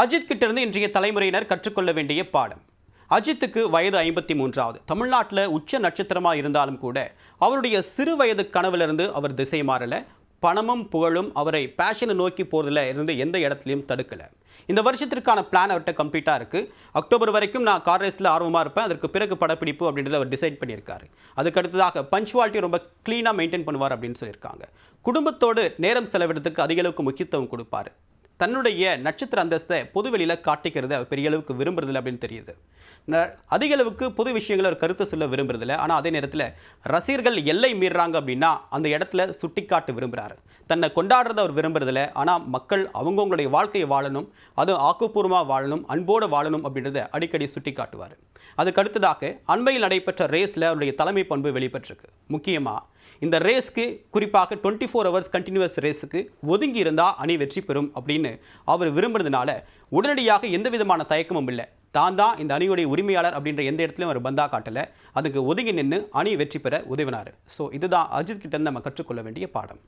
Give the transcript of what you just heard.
அஜித் கிட்ட இருந்து இன்றைய தலைமுறையினர் கற்றுக்கொள்ள வேண்டிய பாடம். அஜித்துக்கு வயது 53. தமிழ்நாட்டில் உச்ச நட்சத்திரமாக இருந்தாலும் கூட அவருடைய சிறு வயது கனவிலிருந்து அவர் திசை மாறல. பணமும் புகழும் அவரை பேஷனை நோக்கி போகிறதுல இருந்து எந்த இடத்துலையும் தடுக்கலை. இந்த வருஷத்திற்கான பிளான் அவர்கிட்ட கம்ப்ளீட்டாக இருக்குது. அக்டோபர் வரைக்கும் நான் கார் ரேஸில் ஆர்வமாக இருப்பேன், அதற்கு பிறகு படப்பிடிப்பு அப்படின்றத அவர் டிசைட் பண்ணியிருக்காரு. அதுக்கு அடுத்ததாக பஞ்சுவாலிட்டி ரொம்ப க்ளீனாக மெயின்டைன் பண்ணுவார் அப்படின்னு சொல்லியிருக்காங்க. குடும்பத்தோடு நேரம் செலவிடுறதுக்கு அதிக அளவுக்கு முக்கியத்துவம் கொடுப்பார். தன்னுடைய நட்சத்திர அந்தஸ்தை பொதுவெளியில் காட்டிக்கிறது அவர் பெரிய அளவுக்கு விரும்புறதில்லை அப்படின்னு தெரியுது. அதிக அளவுக்கு பொது விஷயங்களை ஒரு கருத்து சொல்ல விரும்புறதில்லை. ஆனால் அதே நேரத்தில் ரசிகர்கள் எல்லை மீறுறாங்க அப்படின்னா அந்த இடத்துல சுட்டிக்காட்டு விரும்புகிறாரு. தன்னை கொண்டாடுறதை அவர் விரும்புறதில்லை. ஆனால் மக்கள் அவங்கவுங்களுடைய வாழ்க்கையை வாழணும், அதுவும் ஆக்கப்பூர்வமாக வாழணும், அன்போடு வாழணும் அப்படின்றத அடிக்கடி சுட்டி காட்டுவார். அதுக்கு அடுத்ததாக அண்மையில் நடைபெற்ற ரேஸில் அவருடைய தலைமை பண்பு வெளிப்பட்டிருக்கு. முக்கியமாக இந்த ரேஸ்க்கு, குறிப்பாக 24 hours கண்டினியூஸ் ரேஸுக்கு ஒதுங்கி இருந்தால் அணி வெற்றி பெறும் அப்படின்னு அவர் விரும்புறதுனால உடனடியாக எந்த விதமான தயக்கமும் இல்லை. தான் இந்த அணியுடைய உரிமையாளர் அப்படின்ற எந்த இடத்துலையும் அவர் பந்தா காட்டலை. அதுக்கு ஒதுங்கி நின்று அணி வெற்றி பெற உதவினார். ஸோ இதுதான் அஜித் கிட்ட நம்ம கற்றுக்கொள்ள வேண்டிய பாடம்.